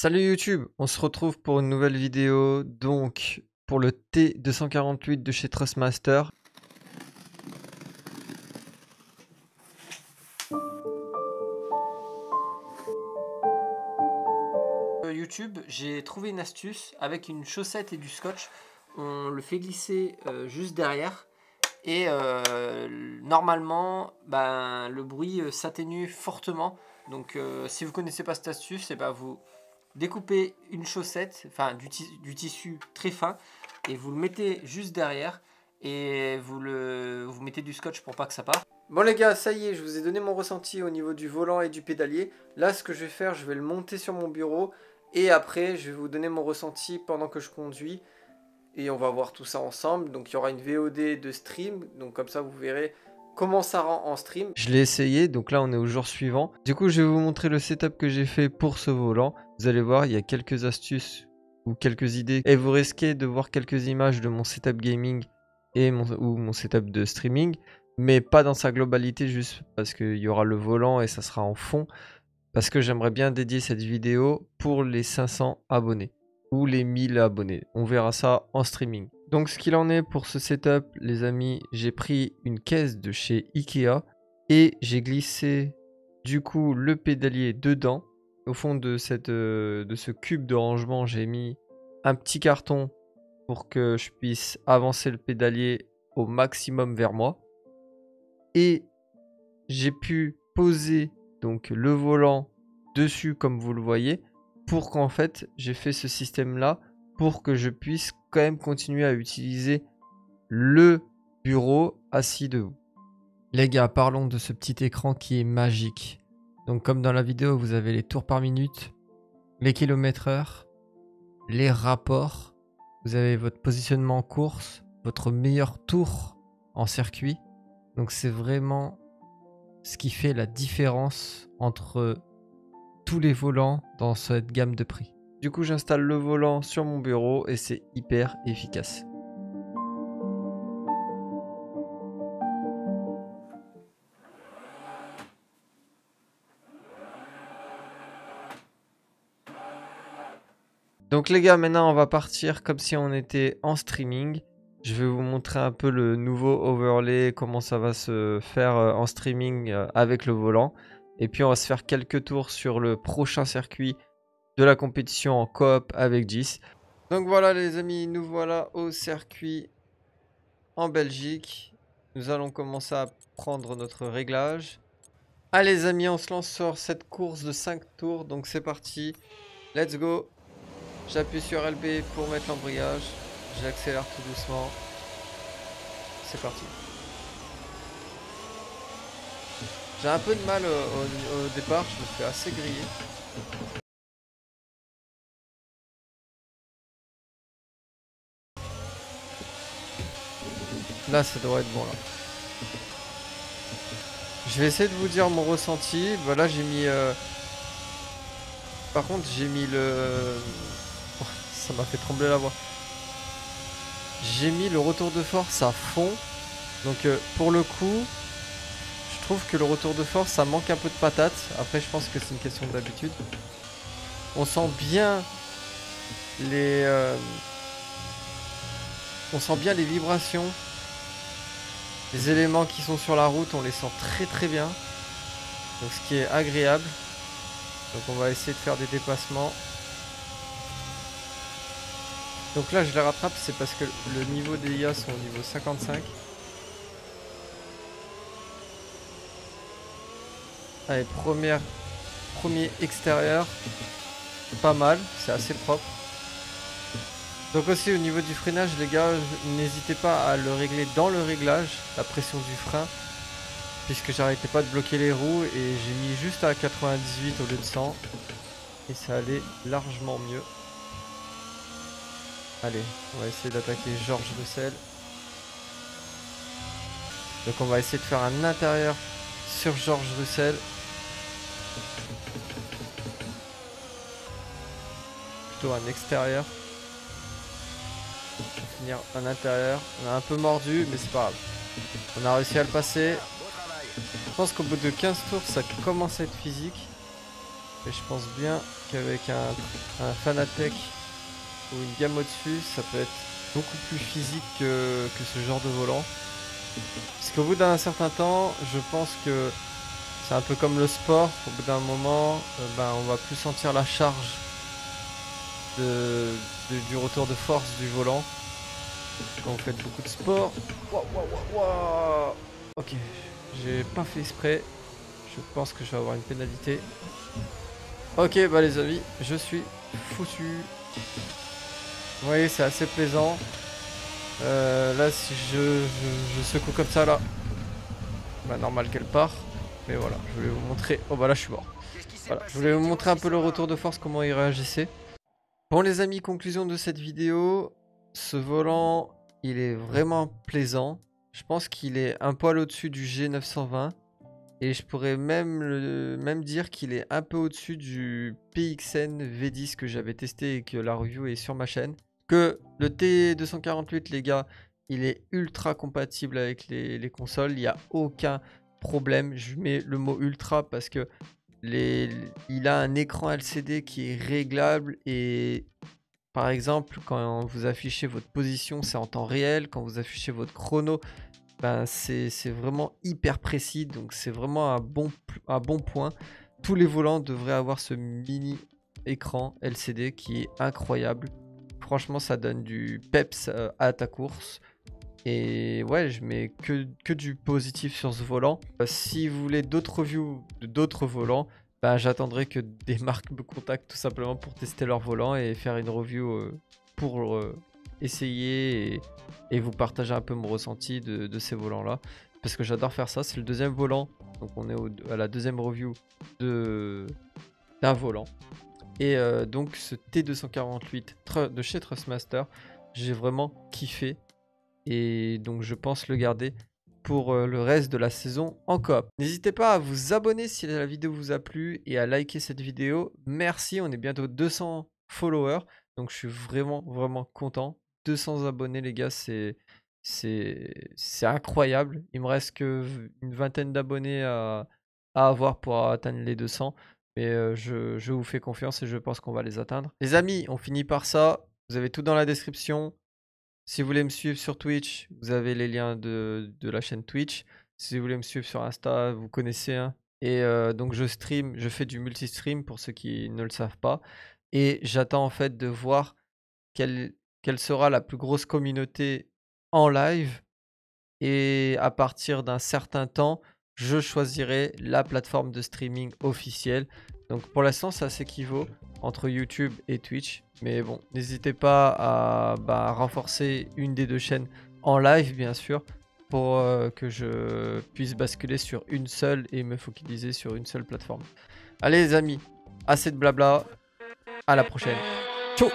Salut YouTube, on se retrouve pour une nouvelle vidéo, donc pour le T248 de chez Trustmaster. YouTube, j'ai trouvé une astuce avec une chaussette et du scotch. On le fait glisser juste derrière et normalement le bruit s'atténue fortement. Donc si vous connaissez pas cette astuce, vous découpez une chaussette, enfin du tissu très fin, et vous le mettez juste derrière et vous mettez du scotch pour pas que ça parte. Bon les gars, ça y est, je vous ai donné mon ressenti au niveau du volant et du pédalier. Là, ce que je vais faire, je vais le monter sur mon bureau et après, je vais vous donner mon ressenti pendant que je conduis et on va voir tout ça ensemble. Donc il y aura une VOD de stream, donc comme ça vous verrez comment ça rend en stream. Je l'ai essayé, donc là on est au jour suivant. Du coup je vais vous montrer le setup que j'ai fait pour ce volant. Vous allez voir, il y a quelques astuces ou quelques idées. Et vous risquez de voir quelques images de mon setup gaming et mon setup de streaming. Mais pas dans sa globalité, juste parce qu'il y aura le volant et ça sera en fond. Parce que j'aimerais bien dédier cette vidéo pour les 500 abonnés. Ou les 1000 abonnés. On verra ça en streaming. Donc ce qu'il en est pour ce setup, les amis, j'ai pris une caisse de chez Ikea et j'ai glissé du coup le pédalier dedans. Au fond de ce cube de rangement, j'ai mis un petit carton pour que je puisse avancer le pédalier au maximum vers moi. Et j'ai pu poser donc le volant dessus comme vous le voyez, pour qu'en fait j'ai fait ce système là pour que je puisse quand même continuer à utiliser le bureau assis debout. Les gars, parlons de ce petit écran qui est magique. Donc comme dans la vidéo, vous avez les tours par minute, les kilomètres heure, les rapports, vous avez votre positionnement en course, votre meilleur tour en circuit. Donc c'est vraiment ce qui fait la différence entre tous les volants dans cette gamme de prix. Du coup, j'installe le volant sur mon bureau et c'est hyper efficace. Donc les gars, maintenant on va partir comme si on était en streaming. Je vais vous montrer un peu le nouveau overlay, comment ça va se faire en streaming avec le volant. Et puis on va se faire quelques tours sur le prochain circuit de la compétition en coop avec Gis. Donc voilà les amis, nous voilà au circuit en Belgique. Nous allons commencer à prendre notre réglage. Allez les amis, on se lance sur cette course de 5 tours, donc c'est parti. Let's go. J'appuie sur LB pour mettre l'embrayage. J'accélère tout doucement. C'est parti. J'ai un peu de mal au départ, je me fais assez griller. Là, ça devrait être bon là. Je vais essayer de vous dire mon ressenti. Voilà, j'ai mis... Par contre, j'ai mis le... Oh, ça m'a fait trembler la voix. J'ai mis le retour de force à fond. Donc pour le coup, je trouve que le retour de force, ça manque un peu de patate. Après, je pense que c'est une question d'habitude. On sent bien les... On sent bien les vibrations. Les éléments qui sont sur la route, on les sent très très bien. Donc ce qui est agréable. Donc on va essayer de faire des dépassements. Donc là je les rattrape, c'est parce que le niveau des IA sont au niveau 55. Allez, premier extérieur. Pas mal, c'est assez propre. Donc aussi au niveau du freinage les gars, n'hésitez pas à le régler dans le réglage, la pression du frein. Puisque j'arrêtais pas de bloquer les roues et j'ai mis juste à 98 au lieu de 100. Et ça allait largement mieux. Allez, on va essayer d'attaquer Georges Russell. Donc on va essayer de faire un intérieur sur Georges Russell. Plutôt un extérieur. Pour finir un intérieur. On a un peu mordu, mais c'est pas grave. On a réussi à le passer. Je pense qu'au bout de 15 tours, ça commence à être physique. Et je pense bien qu'avec un Fanatec ou une gamme au-dessus, ça peut être beaucoup plus physique que ce genre de volant. Parce qu'au bout d'un certain temps, je pense que c'est un peu comme le sport. Au bout d'un moment, on va plus sentir la charge du retour de force du volant. Quand vous faites beaucoup de sport. Wow. Ok, j'ai pas fait exprès. Je pense que je vais avoir une pénalité. Ok, bah les amis, je suis foutu. Vous voyez, c'est assez plaisant. Là, si je secoue comme ça, là, bah normal qu'elle part. Mais voilà, je voulais vous montrer. Oh bah là, je suis mort. Voilà, je voulais vous montrer un peu le retour de force, comment il réagissait. Bon les amis, conclusion de cette vidéo. Ce volant, il est vraiment plaisant. Je pense qu'il est un poil au-dessus du G920. Et je pourrais même dire qu'il est un peu au-dessus du PXN V10 que j'avais testé et que la review est sur ma chaîne. Que le T248, les gars, il est ultra compatible avec les consoles. Il n'y a aucun problème. Je mets le mot ultra parce que il a un écran LCD qui est réglable. Et par exemple, quand vous affichez votre position, c'est en temps réel. Quand vous affichez votre chrono, c'est vraiment hyper précis, donc c'est vraiment un bon point. Tous les volants devraient avoir ce mini écran LCD qui est incroyable. Franchement, ça donne du peps à ta course. Et ouais, je mets que du positif sur ce volant. Si vous voulez d'autres reviews d'autres volants, j'attendrai que des marques me contactent tout simplement pour tester leur volant et faire une review pour essayer et vous partager un peu mon ressenti de ces volants là, parce que j'adore faire ça. C'est le deuxième volant, donc on est à la deuxième review d'un volant. Et donc ce T248 de chez Trustmaster, j'ai vraiment kiffé et donc je pense le garder pour le reste de la saison en coop. N'hésitez pas à vous abonner si la vidéo vous a plu et à liker cette vidéo. Merci, on est bientôt 200 followers, donc je suis vraiment content. 200 abonnés les gars, c'est incroyable. Il me reste que une vingtaine d'abonnés à avoir pour atteindre les 200. Mais je vous fais confiance et je pense qu'on va les atteindre. Les amis, on finit par ça. Vous avez tout dans la description. Si vous voulez me suivre sur Twitch, vous avez les liens de la chaîne Twitch. Si vous voulez me suivre sur Insta, vous connaissez. Hein. Et donc je fais du multi-stream pour ceux qui ne le savent pas. Et j'attends en fait de voir quelle sera la plus grosse communauté en live. Et à partir d'un certain temps, je choisirai la plateforme de streaming officielle. Donc pour l'instant, ça s'équivaut entre YouTube et Twitch. Mais bon, n'hésitez pas à renforcer une des deux chaînes en live, bien sûr, pour que je puisse basculer sur une seule et me focaliser sur une seule plateforme. Allez les amis, assez de blabla. À la prochaine. Ciao.